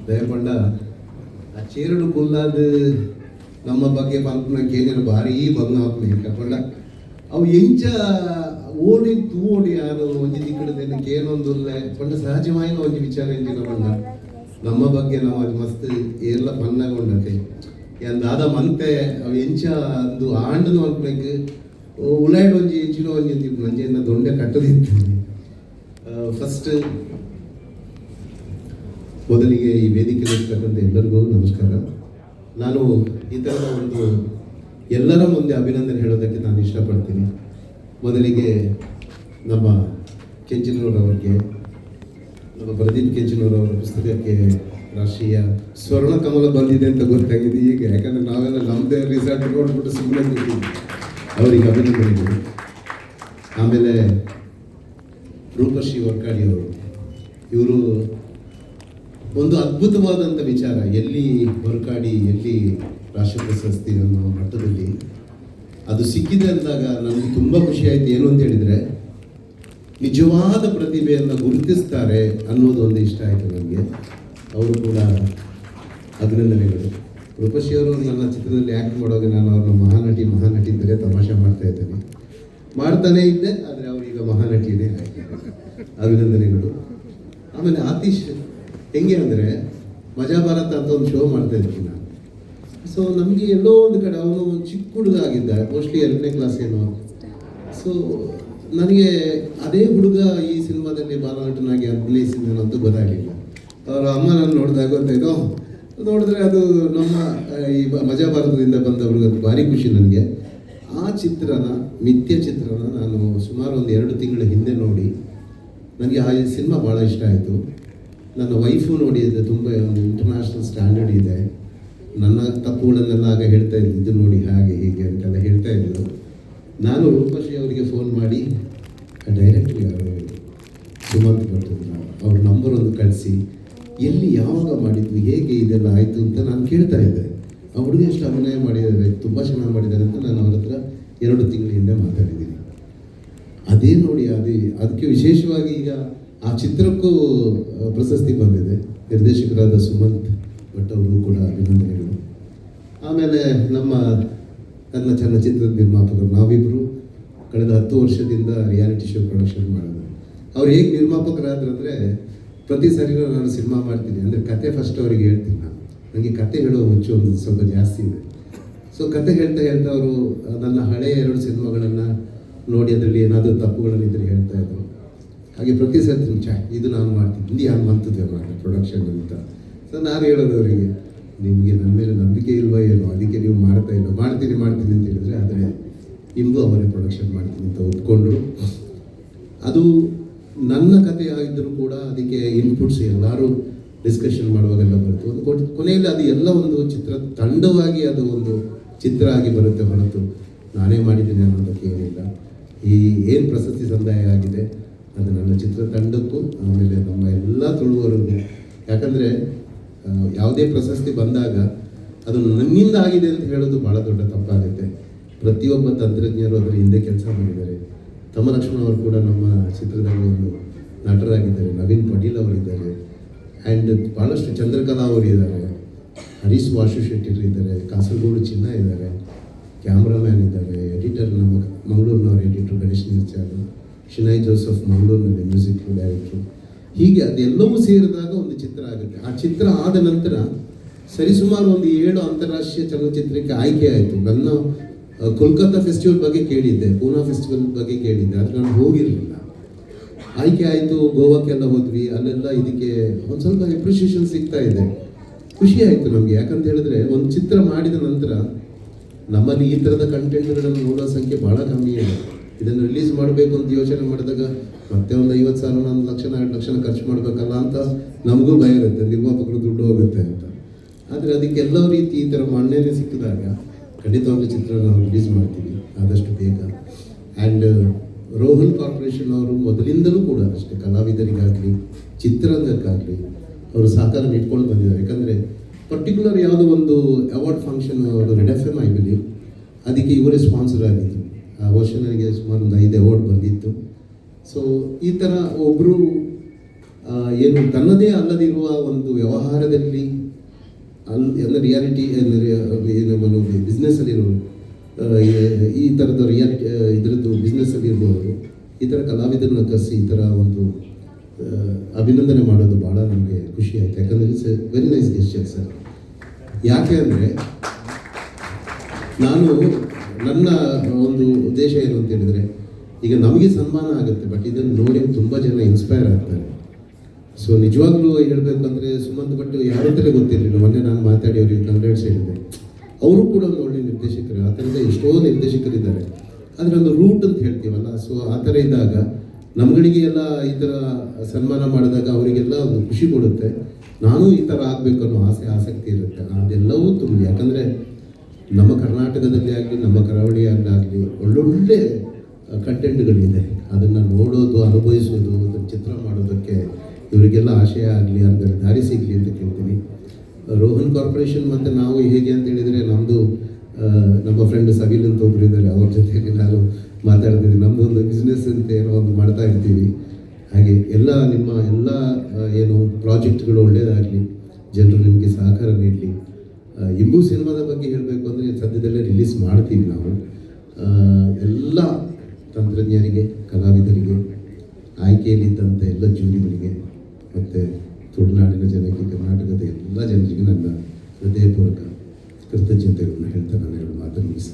ದಯಪಂಡ ಆ ಚೇರಡು ಕುಲ್ಲಾದ ನಮ್ಮ ಬಗ್ಗೆ ಪಂಪನ ಕೇಂದ್ರ ಭಾರಿ ಭಗ್ನ ಹಾಕ್ಕೊಂಡ ಅವು ಎಂಚ ಓಡಿ ತೂಡಿ ಯಾರು ಒಂಜಿ ದಿಕ್ಕಡದಲ್ಲಿ ಕೇನೊಂದುಲ್ಲ ಪಂಡ ಸಹಜವಾಗಿ ಒಂಜಿ ವಿಚಾರ ಎಂಜಿನ ಬಂದ ನಮ್ಮ ಬಗ್ಗೆ ನಾವು ಅದು ಮಸ್ತ್ ಎಲ್ಲ ಪನ್ನಗೊಂಡತೆ ದಾದ ಮಂತೆ ಅವು ಎಂಚ ಅದು ಆಂಡನು ಅನ್ಬೇಕು ಉಲಾಯ್ಡ್ ಒಂಜಿ ಎಂಚಿನ ಒಂಜಿ ನಂಜೆಯಿಂದ ದೊಂಡೆ ಕಟ್ಟದಿತ್ತು. ಫಸ್ಟ್ ಮೊದಲಿಗೆ ಈ ವೇದಿಕೆಯಲ್ಲಿರ್ತಕ್ಕಂಥ ಎಲ್ಲರಿಗೂ ನಮಸ್ಕಾರ. ನಾನು ಈ ಥರದ ಒಂದು ಎಲ್ಲರ ಮುಂದೆ ಅಭಿನಂದನೆ ಹೇಳೋದಕ್ಕೆ ನಾನು ಇಷ್ಟಪಡ್ತೀನಿ. ಮೊದಲಿಗೆ ನಮ್ಮ ಕೆಂಚನೂರವರಿಗೆ, ನಮ್ಮ ಪ್ರದೀಪ್ ಕೆಂಚನೂರವರ ಪುಸ್ತಕಕ್ಕೆ ರಾಷ್ಟ್ರೀಯ ಸ್ವರ್ಣ ಕಮಲ ಬಂದಿದೆ ಅಂತ ಗೊತ್ತಾಗಿದೆ ಈಗ. ಯಾಕಂದರೆ ನಾವೆಲ್ಲ ನಮ್ಮದೇ ರಿಸಲ್ಟ್ ನೋಡ್ಬಿಟ್ಟು ಸುಮ್ಮನೆ ಕೂತಿದ್ವಿ. ಅವರಿಗೆ ಅಭಿನಂದನೆಗಳು. ಆಮೇಲೆ ರೂಪಶ್ರೀ ವರ್ಕಾಡಿ ಅವರು, ಇವರು ಒಂದು ಅದ್ಭುತವಾದಂಥ ವಿಚಾರ, ಎಲ್ಲಿ ವರ್ಕಾಡಿ ಎಲ್ಲಿ ರಾಷ್ಟ್ರ ಪ್ರಶಸ್ತಿ ಅನ್ನೋ ಮಟ್ಟದಲ್ಲಿ ಅದು ಸಿಕ್ಕಿದೆ ಅಂದಾಗ ನನಗೆ ತುಂಬ ಖುಷಿ ಆಯಿತು. ಏನು ಅಂತ ಹೇಳಿದರೆ ನಿಜವಾದ ಪ್ರತಿಭೆಯನ್ನು ಗುರುತಿಸ್ತಾರೆ ಅನ್ನೋದು ಒಂದು ಇಷ್ಟ ಆಯಿತು ನನಗೆ. ಅವರು ಕೂಡ ಅಭಿನಂದನೆಗಳು. ರೂಪಶ್ರೀ ಅವರು ನನ್ನ ಚಿತ್ರದಲ್ಲಿ ಆ್ಯಕ್ಟ್ ಮಾಡೋವಾಗ ನಾನು ಅವ್ರನ್ನ ಮಹಾನಟಿ ಅಂತಲೇ ತಮಾಷೆ ಮಾಡ್ತಾ ಇದ್ದೇನೆ, ಮಾಡ್ತಾನೇ ಇದ್ದೆ. ಆದರೆ ಅವರೀಗ ಮಹಾನಟಿಯೇ ಆಗಿದ್ದಾರೆ. ಅಭಿನಂದನೆಗಳು. ಆಮೇಲೆ ಆತೀಶ್ ಹೆಂಗೆ ಅಂದರೆ ಮಜಾ ಭಾರತ ಅಂತ ಒಂದು ಶೋ ಮಾಡ್ತಾ ಇದ್ದೀನಿ ನಾನು. ಸೊ ನಮಗೆ ಎಲ್ಲೋ ಒಂದು ಕಡೆ ಅವನು ಒಂದು ಚಿಕ್ಕ ಹುಡುಗ ಆಗಿದ್ದ, ಮೋಸ್ಟ್ಲಿ 2ನೇ ಕ್ಲಾಸ್ ಏನೋ. ಸೊ ನನಗೆ ಅದೇ ಹುಡುಗ ಈ ಸಿನಿಮಾದಲ್ಲಿ ಬಾಲನಟನಾಗಿ ಅಭಿನಯಿಸಿದ್ದಾನೆ ಅಂತ ಗೊತ್ತಾಗಲಿಲ್ಲ. ಅವರ ಅಮ್ಮ ನಾನು ನೋಡಿದಾಗ ಗೊತ್ತಾಯಿತು. ನೋಡಿದ್ರೆ ಅದು ನಮ್ಮ ಈ ಮಜಾ ಭಾರತದಿಂದ ಬಂದ ಹುಡುಗ. ಭಾರಿ ಖುಷಿ ನನಗೆ. ಆ ಚಿತ್ರನ, ಮಿಥ್ಯ ಚಿತ್ರನ ನಾನು ಸುಮಾರು ಒಂದು 2 ತಿಂಗಳ ಹಿಂದೆ ನೋಡಿ ನನಗೆ ಆ ಸಿನಿಮಾ ಭಾಳ ಇಷ್ಟ ಆಯಿತು. ನನ್ನ ವೈಫು ನೋಡಿದ್ದೆ. ತುಂಬ ಒಂದು ಇಂಟರ್ನ್ಯಾಷನಲ್ ಸ್ಟ್ಯಾಂಡರ್ಡ್ ಇದೆ. ನನ್ನ ತಪ್ಪುಗಳನ್ನೆಲ್ಲ ಆಗ ಹೇಳ್ತಾ ಇದ್ದೆ, ಇದು ನೋಡಿ ಹಾಗೆ ಹೀಗೆ ಅಂತೆಲ್ಲ ಹೇಳ್ತಾ ಇದ್ದರು. ನಾನು ರೂಪಶ್ರೀ ಅವರಿಗೆ ಫೋನ್ ಮಾಡಿ ಡೈರೆಕ್ಟ್ಲಿ ಅವರು ಸುಮಂತ್ ಬರ್ತಿದ್ರು, ಅವ್ರ ನಂಬರ್ ಒಂದು ಕಳಿಸಿ ಎಲ್ಲಿ ಯಾವಾಗ ಮಾಡಿದ್ವಿ, ಹೇಗೆ ಇದೆಲ್ಲ ಆಯಿತು ಅಂತ ನಾನು ಕೇಳ್ತಾ ಇದ್ದೆ. ಆ ಹುಡುಗ ಎಷ್ಟು ಅಭಿನಯ ಮಾಡಿದ್ದಾರೆ, ತುಂಬ ಚೆನ್ನಾಗಿ ಮಾಡಿದ್ದಾರೆ ಅಂತ ನಾನು ಅವ್ರ ಹತ್ರ 2 ತಿಂಗಳ ಹಿಂದೆ ಮಾತಾಡಿದ್ದೀನಿ. ಅದೇ ನೋಡಿ ಅದಕ್ಕೆ ವಿಶೇಷವಾಗಿ ಈಗ ಆ ಚಿತ್ರಕ್ಕೂ ಪ್ರಶಸ್ತಿ ಬಂದಿದೆ. ನಿರ್ದೇಶಕರಾದ ಸುಮಂತ್ ಭಟ್ ಅವರು ಕೂಡ ಅಭಿನಂದನೆಗಳು. ಆಮೇಲೆ ನನ್ನ ಚಲನಚಿತ್ರದ ನಿರ್ಮಾಪಕರು ನಾವಿಬ್ಬರು ಕಳೆದ 10 ವರ್ಷದಿಂದ ರಿಯಾಲಿಟಿ ಶೋ ಪ್ರೊಡಕ್ಷನ್ ಮಾಡೋದು. ಅವ್ರು ಹೇಗೆ ನಿರ್ಮಾಪಕರಾದ್ರಂದರೆ, ಪ್ರತಿ ಸರಿ ನಾನು ಸಿನಿಮಾ ಮಾಡ್ತೀನಿ ಅಂದರೆ ಕತೆ ಫಸ್ಟ್ ಅವರಿಗೆ ಹೇಳ್ತೀನಿ. ನನಗೆ ಕತೆ ಹೇಳೋ ಹುಚ್ಚು ಒಂದು ಸ್ವಲ್ಪ ಜಾಸ್ತಿ ಇದೆ. ಸೊ ಕತೆ ಹೇಳ್ತಾ ಅವರು ನನ್ನ ಹಳೆಯ 2 ಸಿನಿಮಾಗಳನ್ನು ನೋಡಿ ಅದರಲ್ಲಿ ಏನಾದರೂ ತಪ್ಪುಗಳನ್ನಿದ್ದರೆ ಹೇಳ್ತಾ ಇದ್ರು. ಹಾಗೆ ಪ್ರತಿ ಸರ್ತಿ ಇದು ನಾನು ಮಾಡ್ತೀನಿ, ಹಿಂದಿ ಯಾರು ಮಂತದ್ದೆ ಮಾಡಿ ಪ್ರೊಡಕ್ಷನ್ ಅಂತ. ಸೊ ನಾನು ಹೇಳೋದು ಅವರಿಗೆ, ನಿಮಗೆ ನನ್ನ ಮೇಲೆ ನಂಬಿಕೆ ಇಲ್ವಾ ಏನೋ, ಅದಕ್ಕೆ ನೀವು ಮಾಡ್ತಾ ಇಲ್ಲ. ಮಾಡ್ತೀನಿ ಅಂತ ಹೇಳಿದರೆ, ಆದರೆ ಇಂಬು ಅವರೇ ಪ್ರೊಡಕ್ಷನ್ ಮಾಡ್ತೀನಿ ಅಂತ ಒಪ್ಕೊಂಡ್ರು. ಅದು ನನ್ನ ಕಥೆ ಆಗಿದ್ದರೂ ಕೂಡ ಅದಕ್ಕೆ ಇನ್ಪುಟ್ಸ್ ಎಲ್ಲರೂ ಡಿಸ್ಕಷನ್ ಮಾಡುವಾಗೆಲ್ಲ ಬರುತ್ತೆ. ಒಂದು ಕೊನೆಯಲ್ಲಿ ಅದು ಎಲ್ಲ ಒಂದು ಚಿತ್ರ ತಂಡವಾಗಿ ಅದು ಒಂದು ಚಿತ್ರ ಆಗಿ ಬರುತ್ತೆ ಹೊರತು ನಾನೇ ಮಾಡಿದ್ದೀನಿ ಅನ್ನೋದಕ್ಕೆ ಏನಿಲ್ಲ. ಈ ಏನು ಪ್ರಶಸ್ತಿ ಸಂದಾಯ ಆಗಿದೆ ಅದು ನನ್ನ ಚಿತ್ರತಂಡಕ್ಕೂ ಆಮೇಲೆ ನಮ್ಮ ಎಲ್ಲ ತುಳುವರಿಗೂ. ಯಾಕಂದರೆ ಯಾವುದೇ ಪ್ರಶಸ್ತಿ ಬಂದಾಗ ಅದು ನನ್ನಿಂದ ಆಗಿದೆ ಅಂತ ಹೇಳೋದು ಭಾಳ ದೊಡ್ಡ ತಪ್ಪಾಗುತ್ತೆ. ಪ್ರತಿಯೊಬ್ಬ ತಂತ್ರಜ್ಞರು ಅದರ ಹಿಂದೆ ಕೆಲಸ ಮಾಡಿದ್ದಾರೆ. ತಮ್ಮ ಲಕ್ಷ್ಮಣ ಅವರು ಕೂಡ ನಮ್ಮ ಚಿತ್ರದಲ್ಲಿ ಒಂದು ನಟರಾಗಿದ್ದಾರೆ. ನವೀನ್ ಪಟೀಲ್ ಅವರಿದ್ದಾರೆ. ಆ್ಯಂಡ್ ಭಾಳಷ್ಟು ಚಂದ್ರಕಲಾ ಅವರು ಇದ್ದಾರೆ. ಹರೀಶ್ ವಾಶು ಶೆಟ್ಟಿರು ಇದ್ದಾರೆ. ಕಾಸರಗೋಡು ಚಿನ್ನ ಇದ್ದಾರೆ. ಕ್ಯಾಮ್ರಾಮ್ಯಾನ್ ಇದ್ದಾರೆ. ಎಡಿಟರ್ ನಮ್ಮ ಮಂಗಳೂರಿನವ್ರ ಎಡಿಟರ್ ಗಣೇಶ್ ನಿರ್ಚಾರು. ಶಿನಾಯ್ ಜೋಸಫ್ ಮಂಗಳೂರಿನಲ್ಲಿ ಮ್ಯೂಸಿಕ್ ಡೈರೆಕ್ಟ್ರು. ಹೀಗೆ ಅದೆಲ್ಲವೂ ಸೇರಿದಾಗ ಒಂದು ಚಿತ್ರ ಆಗುತ್ತೆ. ಆ ಚಿತ್ರ ಆದ ನಂತರ ಸರಿಸುಮಾರು ಒಂದು 7 ಅಂತಾರಾಷ್ಟ್ರೀಯ ಚಲನಚಿತ್ರಕ್ಕೆ ಆಯ್ಕೆ ಆಯಿತು. ನನ್ನ ಕೋಲ್ಕತ್ತಾ ಫೆಸ್ಟಿವಲ್ ಬಗ್ಗೆ ಕೇಳಿದ್ದೆ, ಪೂನಾ ಫೆಸ್ಟಿವಲ್ ಬಗ್ಗೆ ಕೇಳಿದ್ದೆ, ಆದರೆ ನಾನು ಹೋಗಿರಲಿಲ್ಲ. ಆಯ್ಕೆ ಆಯಿತು, ಗೋವಾಕ್ಕೆಲ್ಲ ಹೋದ್ವಿ. ಅಲ್ಲೆಲ್ಲ ಇದಕ್ಕೆ ಒಂದು ಸ್ವಲ್ಪ ಅಪ್ರಿಷಿಯೇಷನ್ ಸಿಗ್ತಾ ಇದೆ. ಖುಷಿ ಆಯಿತು ನಮಗೆ. ಯಾಕಂತ ಹೇಳಿದ್ರೆ ಒಂದು ಚಿತ್ರ ಮಾಡಿದ ನಂತರ ನಮ್ಮಲ್ಲಿ ಈ ಥರದ ಕಂಟೆಂಟ್ಗಳನ್ನು ನೋಡೋ ಸಂಖ್ಯೆ ಭಾಳ ಕಮ್ಮಿ ಇದೆ. ಇದನ್ನು ರಿಲೀಸ್ ಮಾಡಬೇಕು ಅಂತ ಯೋಚನೆ ಮಾಡಿದಾಗ ಮತ್ತೆ ಒಂದು 50,000 1 ಲಕ್ಷ 2 ಲಕ್ಷ ಖರ್ಚು ಮಾಡಬೇಕಲ್ಲ ಅಂತ ನಮಗೂ ಭಯ ಇರುತ್ತೆ, ನಿರ್ಮಾಪಕರು ದುಡ್ಡು ಹೋಗುತ್ತೆ ಅಂತ. ಆದರೆ ಅದಕ್ಕೆ ಎಲ್ಲ ರೀತಿ ಈ ಥರ ಮಣ್ಣೇನೆ ಸಿಕ್ಕಿದಾಗ ಖಂಡಿತವಾಗ್ಲೂ ಚಿತ್ರ ನಾವು ರಿಲೀಸ್ ಮಾಡ್ತೀವಿ ಆದಷ್ಟು ಬೇಗ. ಆ್ಯಂಡ್ ರೋಹನ್ ಕಾರ್ಪೊರೇಷನ್ ಅವರು ಮೊದಲಿಂದಲೂ ಕೂಡ ಅಷ್ಟೇ ಕಲಾವಿದರಿಗಾಗಲಿ ಚಿತ್ರರಂಗಕ್ಕಾಗಲಿ ಅವರು ಸಹಕಾರ ಇಟ್ಕೊಂಡು ಬಂದಿದ್ದಾರೆ. ಯಾಕಂದರೆ ಪರ್ಟಿಕ್ಯುಲರ್ ಯಾವುದೋ ಒಂದು ಅವಾರ್ಡ್ ಫಂಕ್ಷನ್ ಅವರು ರೆಡ್ FM ಐ ಬಿಲೀವ್ ಅದಕ್ಕೆ ಇವರೇ ಸ್ಪಾನ್ಸರ್ ಆಗಿದ್ದರು. ಆ ವರ್ಷ ನನಗೆ ಸುಮಾರು ಒಂದು 5 ಅವಾರ್ಡ್ ಬಂದಿತ್ತು. ಸೊ ಈ ಥರ ಒಬ್ಬರು ಏನು ತನ್ನದೇ ಅಲ್ಲದಿರುವ ಒಂದು ವ್ಯವಹಾರದಲ್ಲಿ ಅಂದರೆ ರಿಯಾಲಿಟಿ ಏನು ಬಿಸ್ನೆಸ್ಸಲ್ಲಿರೋ ಈ ಥರದ ರಿಯಾಲಿಟಿ ಇದರದ್ದು ಬಿಸ್ನೆಸ್ಸಲ್ಲಿ ಇರ್ಬೋದು, ಈ ಥರ ಕಲಾವಿದರನ್ನ ಕರೆಸಿ ಈ ಥರ ಒಂದು ಅಭಿನಂದನೆ ಮಾಡೋದು ಭಾಳ ನಮಗೆ ಖುಷಿ ಆಯಿತು. ಯಾಕಂದರೆ it's A very nice gesture sir. ಯಾಕೆ ಅಂದರೆ ನಾನು ನನ್ನ ಒಂದು ಉದ್ದೇಶ ಏನು ಅಂತ ಹೇಳಿದರೆ, ಈಗ ನಮಗೆ ಸನ್ಮಾನ ಆಗುತ್ತೆ, ಬಟ್ ಇದನ್ನು ನೋಡಿ ತುಂಬ ಜನ ಇನ್ಸ್ಪೈರ್ ಆಗ್ತಾರೆ. ಸೊ ನಿಜವಾಗ್ಲೂ ಹೇಳಬೇಕಂದ್ರೆ ಸುಮಂತ್ ಭಟ್ ಯಾರ ಹತ್ರ ಗೊತ್ತಿರಲಿಲ್ಲ. ಮೊನ್ನೆ ನಾನು ಮಾತಾಡಿ ಅವ್ರಿಗೆ ಕಂಗ್ರಾಟ್ಸ್ ಹೇಳಿದೆ. ಅವರು ಕೂಡ ಒಂದು ಒಳ್ಳೆ ನಿರ್ದೇಶಕರು, ಆ ಥರದ ಎಷ್ಟೋ ನಿರ್ದೇಶಕರಿದ್ದಾರೆ. ಆದರೆ ಒಂದು ರೂಟ್ ಅಂತ ಹೇಳ್ತೀವಲ್ಲ, ಸೊ ಆ ಥರ ಇದ್ದಾಗ ನಮ್ಗಳಿಗೆ ಎಲ್ಲ ಈ ಥರ ಸನ್ಮಾನ ಮಾಡಿದಾಗ ಅವರಿಗೆಲ್ಲ ಒಂದು ಖುಷಿ ಕೊಡುತ್ತೆ. ನಾನು ಈ ಥರ ಆಗಬೇಕು ಅನ್ನೋ ಆಸಕ್ತಿ ಇರುತ್ತೆ. ಅದೆಲ್ಲವೂ ತುಂಬ, ಯಾಕಂದರೆ ನಮ್ಮ ಕರ್ನಾಟಕದಲ್ಲಿ ಆಗಲಿ ನಮ್ಮ ಕರಾವಳಿಯಲ್ಲಾಗಲಿ ಒಳ್ಳೊಳ್ಳೆ ಕಂಟೆಂಟ್ಗಳಿದೆ. ಅದನ್ನು ನೋಡೋದು, ಅನುಭವಿಸೋದು, ಅದನ್ನು ಚಿತ್ರ ಮಾಡೋದಕ್ಕೆ ಇವರಿಗೆಲ್ಲ ಆಶಯ ಆಗಲಿ, ಅದರಲ್ಲಿ ದಾರಿ ಸಿಗಲಿ ಅಂತ ಕೇಳ್ತೀನಿ. ರೋಹನ್ ಕಾರ್ಪೊರೇಷನ್ ಮತ್ತು ನಾವು ಹೇಗೆ ಅಂತ ಹೇಳಿದರೆ, ನಮ್ಮದು ನಮ್ಮ ಫ್ರೆಂಡ್ ಸವಿಲ್ ಅಂತ ಒಬ್ಬರು ಇದ್ದಾರೆ, ಅವ್ರ ಜೊತೆಗೆ ನಾನು ಮಾತಾಡ್ತೀನಿ. ನಮ್ಮದೊಂದು ಬಿಸ್ನೆಸ್ ಅಂತ ಏನೋ ಒಂದು ಮಾಡ್ತಾ ಇರ್ತೀವಿ. ಹಾಗೆ ಎಲ್ಲ ನಿಮ್ಮ ಎಲ್ಲ ಏನು ಪ್ರಾಜೆಕ್ಟ್ಗಳು ಒಳ್ಳೆಯದಾಗಲಿ, ಜನರು ನಿಮಗೆ ಸಹಕಾರ ನೀಡಲಿ. ಇಂಬು ಸಿನಿಮಾದ ಬಗ್ಗೆ ಹೇಳಬೇಕು ಅಂದರೆ ಸದ್ಯದಲ್ಲೇ ರಿಲೀಸ್ ಮಾಡ್ತೀವಿ ನಾವು. ಎಲ್ಲ ತಂತ್ರಜ್ಞರಿಗೆ, ಕಲಾವಿದರಿಗೆ, ಆಯ್ಕೆಯಲ್ಲಿದ್ದಂಥ ಎಲ್ಲ ಜೂರಿಗಳಿಗೆ ಮತ್ತು ತುಳುನಾಡಿನ ಜನಕ್ಕೆ, ಕರ್ನಾಟಕದ ಎಲ್ಲ ಜನರಿಗೆ ನನ್ನ ಹೃದಯಪೂರ್ವಕ ಕೃತಜ್ಞತೆಗಳನ್ನು ಹೇಳ್ತಾ ನಾನು ಎರಡು ಮಾತನ್ನು ಮುಗಿಸ್ತೀನಿ.